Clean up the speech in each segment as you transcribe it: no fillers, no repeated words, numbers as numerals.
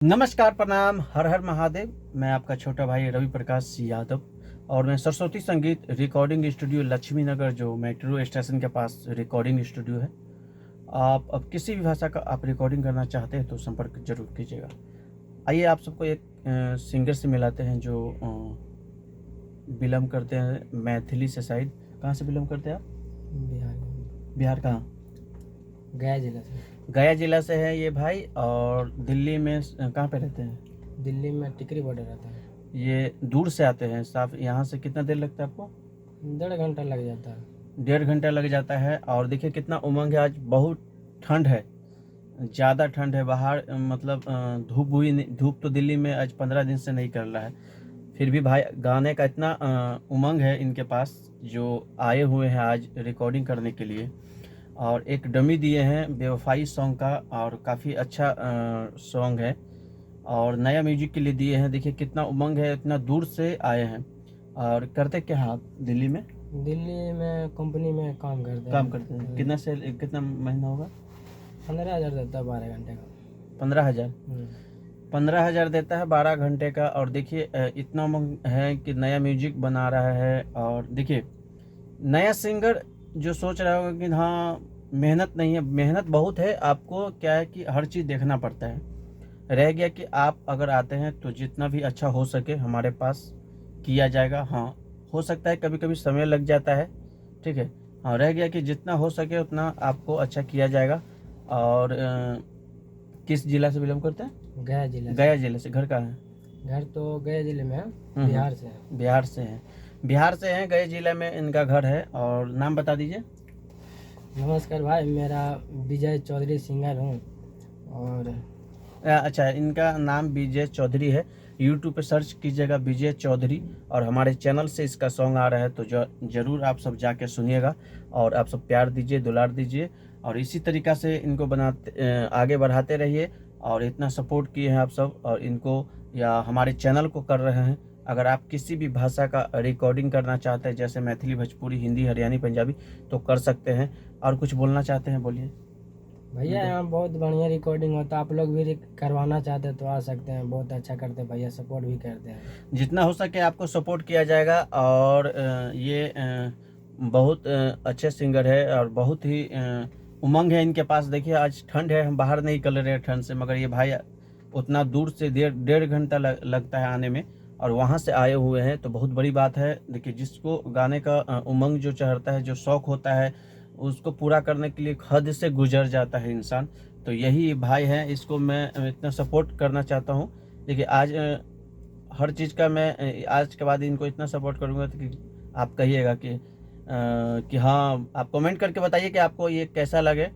नमस्कार, प्रणाम, हर हर महादेव। मैं आपका छोटा भाई रवि प्रकाश यादव और मैं सरस्वती संगीत रिकॉर्डिंग स्टूडियो लक्ष्मी नगर, जो मेट्रो स्टेशन के पास रिकॉर्डिंग स्टूडियो है। आप अब किसी भी भाषा का आप रिकॉर्डिंग करना चाहते हैं तो संपर्क जरूर कीजिएगा। आइए आप सबको एक सिंगर से मिलाते हैं जो बिलोंग करते हैं मैथिली से साइड। कहाँ से बिलोंग करते हैं आप? बिहार। बिहार कहाँ? गया जिला से। गया जिला से है ये भाई। और दिल्ली में कहाँ पे रहते हैं? दिल्ली में टिकरी बॉर्डर रहता है। ये दूर से आते हैं साफ। यहाँ से कितना देर लगता है आपको? 1.5 घंटा लग जाता है। 1.5 घंटा लग जाता है। और देखिए कितना उमंग है। आज बहुत ठंड है, ज़्यादा ठंड है बाहर। मतलब धूप तो दिल्ली में आज 15 दिन से नहीं कर रहा है। फिर भी भाई गाने का इतना उमंग है इनके पास, जो आए हुए हैं आज रिकॉर्डिंग करने के लिए। और एक डमी दिए हैं बेवफाई सॉन्ग का, और काफ़ी अच्छा सॉन्ग है। और नया म्यूजिक के लिए दिए हैं। देखिए कितना उमंग है, इतना दूर से आए हैं। और करते क्या हैं आप दिल्ली में? दिल्ली में कंपनी में काम करते हैं। कितना महीना होगा? 15,000 देता है 12 घंटे का। 15,000। 15,000 देता है 12 घंटे का। और देखिए इतना उमंग है कि नया म्यूजिक बना रहा है। और देखिए नया सिंगर जो सोच रहा होगा कि हाँ मेहनत नहीं है, मेहनत बहुत है। आपको क्या है कि हर चीज़ देखना पड़ता है। रह गया कि आप अगर आते हैं तो जितना भी अच्छा हो सके हमारे पास किया जाएगा। हाँ, हो सकता है कभी कभी समय लग जाता है, ठीक है। हाँ, रह गया कि जितना हो सके उतना आपको अच्छा किया जाएगा। और किस जिला से बिलोंग करते हैं? गया जिला से। गया जिले से। घर कहाँ है? घर तो गया जिले में है, बिहार से है। बिहार से हैं। बिहार से हैं, गया जिले में इनका घर है। और नाम बता दीजिए। नमस्कार भाई, मेरा विजय चौधरी सिंगर हूँ। और अच्छा, इनका नाम विजय चौधरी है। यूट्यूब पे सर्च कीजिएगा विजय चौधरी, और हमारे चैनल से इसका सॉन्ग आ रहा है। तो ज़रूर आप सब जाके सुनिएगा और आप सब प्यार दीजिए, दुलार दीजिए। और इसी तरीक़ा से इनको आगे बढ़ाते रहिए। और इतना सपोर्ट किए हैं आप सब, और इनको या हमारे चैनल को कर रहे हैं। अगर आप किसी भी भाषा का रिकॉर्डिंग करना चाहते हैं, जैसे मैथिली, भोजपुरी, हिंदी, हरियाणी, पंजाबी, तो कर सकते हैं। और कुछ बोलना चाहते हैं, बोलिए। भैया यहाँ बहुत बढ़िया रिकॉर्डिंग होता है। आप लोग भी करवाना चाहते हैं तो आ सकते हैं। बहुत अच्छा करते हैं भैया, सपोर्ट भी करते हैं। जितना हो सके आपको सपोर्ट किया जाएगा। और ये बहुत अच्छे सिंगर है और बहुत ही उमंग है इनके पास। देखिए आज ठंड है, हम बाहर नहीं निकल रहे हैं ठंड से, मगर ये भाई उतना दूर से 1.5 घंटा लगता है आने में, और वहाँ से आए हुए हैं। तो बहुत बड़ी बात है। देखिए जिसको गाने का उमंग जो चढ़ता है, जो शौक़ होता है, उसको पूरा करने के लिए हद से गुजर जाता है इंसान। तो यही भाई है, इसको मैं इतना सपोर्ट करना चाहता हूँ। देखिए आज हर चीज़ का मैं आज के बाद इनको इतना सपोर्ट करूँगा कि आप कहिएगा कि हाँ, आप कमेंट करके बताइए कि आपको ये कैसा लगे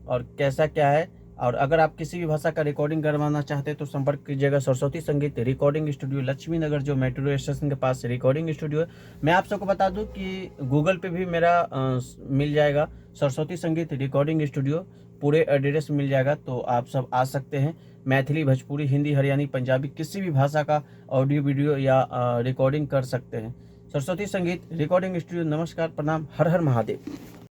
और कैसा क्या है। और अगर आप किसी भी भाषा का रिकॉर्डिंग करवाना चाहते हैं तो संपर्क कीजिएगा सरस्वती संगीत रिकॉर्डिंग स्टूडियो लक्ष्मी नगर, जो मेट्रो स्टेशन के पास रिकॉर्डिंग स्टूडियो है। मैं आप सबको बता दूं कि गूगल पे भी मेरा मिल जाएगा सरस्वती संगीत रिकॉर्डिंग स्टूडियो, पूरे एड्रेस मिल जाएगा। तो आप सब आ सकते हैं। मैथिली, भोजपुरी, हिंदी, हरियाणी, पंजाबी, किसी भी भाषा का ऑडियो वीडियो या रिकॉर्डिंग कर सकते हैं। सरस्वती संगीत रिकॉर्डिंग स्टूडियो। नमस्कार, प्रणाम, हर हर महादेव।